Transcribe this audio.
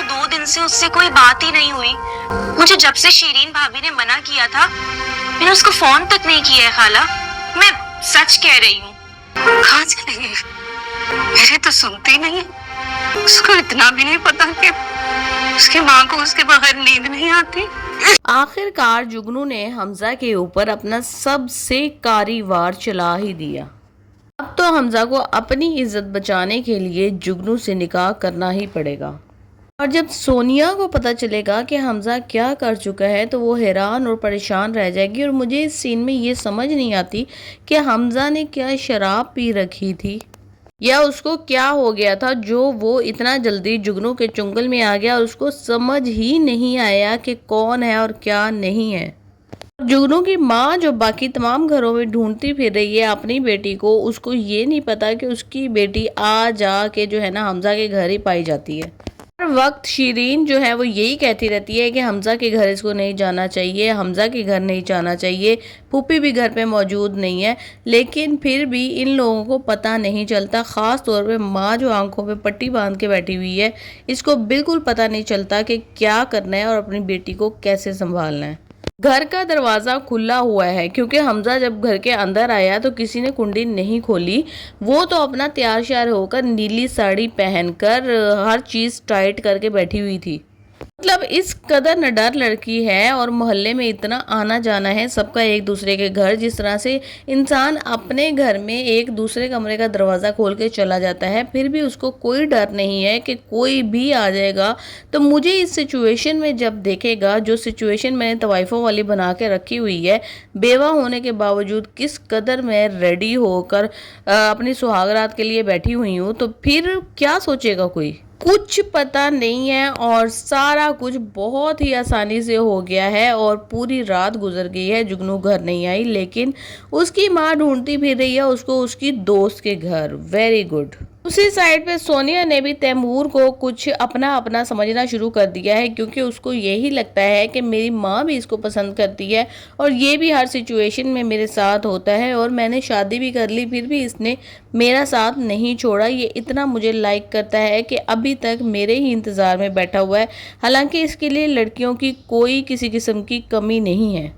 2 दिन से उससे कोई बात ही नहीं हुई। मुझे जब से शिरीन भाभी ने मना किया था, मैंने उसको फोन तक नहीं किया है खाला। मैं सच कह रही हूँ। कहाँ चली गई? मेरी तो सुनती नहीं है। उसको इतना भी नहीं पता कि उसकी माँ को उसके बगैर नींद नहीं आती। आखिरकार जुगनू ने हमजा के ऊपर अपना सबसे कारी वार चला ही दिया। अब तो हमजा को अपनी इज्जत बचाने के लिए जुगनू से निकाह करना ही पड़ेगा। और जब सोनिया को पता चलेगा कि हमजा क्या कर चुका है तो वो हैरान और परेशान रह जाएगी। और मुझे इस सीन में ये समझ नहीं आती कि हमजा ने क्या शराब पी रखी थी या उसको क्या हो गया था जो वो इतना जल्दी जुगनू के चुंगल में आ गया और उसको समझ ही नहीं आया कि कौन है और क्या नहीं है। जुगनू की माँ जो बाकी तमाम घरों में ढूंढती फिर रही है अपनी बेटी को, उसको ये नहीं पता कि उसकी बेटी आ जा के जो है ना हमजा के घर ही पाई जाती है। हर वक्त शिरीन जो है वो यही कहती रहती है कि हमजा के घर इसको नहीं जाना चाहिए, हमजा के घर नहीं जाना चाहिए, फूफी भी घर पे मौजूद नहीं है। लेकिन फिर भी इन लोगों को पता नहीं चलता, ख़ास तौर पे माँ जो आंखों पे पट्टी बांध के बैठी हुई है, इसको बिल्कुल पता नहीं चलता कि क्या करना है और अपनी बेटी को कैसे संभालना है। घर का दरवाज़ा खुला हुआ है क्योंकि हमजा जब घर के अंदर आया तो किसी ने कुंडी नहीं खोली। वो तो अपना तैयार श्यार होकर नीली साड़ी पहनकर हर चीज़ टाइट करके बैठी हुई थी। मतलब इस कदर निडर लड़की है और मोहल्ले में इतना आना जाना है सबका एक दूसरे के घर, जिस तरह से इंसान अपने घर में एक दूसरे कमरे का दरवाज़ा खोल के चला जाता है फिर भी उसको कोई डर नहीं है कि कोई भी आ जाएगा। तो मुझे इस सिचुएशन में जब देखेगा, जो सिचुएशन मैंने तवाइफों वाली बना के रखी हुई है, बेवा होने के बावजूद किस कदर मैं रेडी होकर अपनी सुहागरात के लिए बैठी हुई हूँ, तो फिर क्या सोचेगा कोई? कुछ पता नहीं है और सारा कुछ बहुत ही आसानी से हो गया है और पूरी रात गुजर गई है। जुगनू घर नहीं आई लेकिन उसकी माँ ढूंढती फिर रही है उसको उसकी दोस्त के घर। Very good. उसी साइड पे सोनिया ने भी तैमूर को कुछ अपना अपना समझना शुरू कर दिया है क्योंकि उसको यही लगता है कि मेरी माँ भी इसको पसंद करती है और ये भी हर सिचुएशन में मेरे साथ होता है और मैंने शादी भी कर ली फिर भी इसने मेरा साथ नहीं छोड़ा। ये इतना मुझे लाइक करता है कि अभी तक मेरे ही इंतज़ार में बैठा हुआ है। हालांकि इसके लिए लड़कियों की कोई किसी किस्म की कमी नहीं है।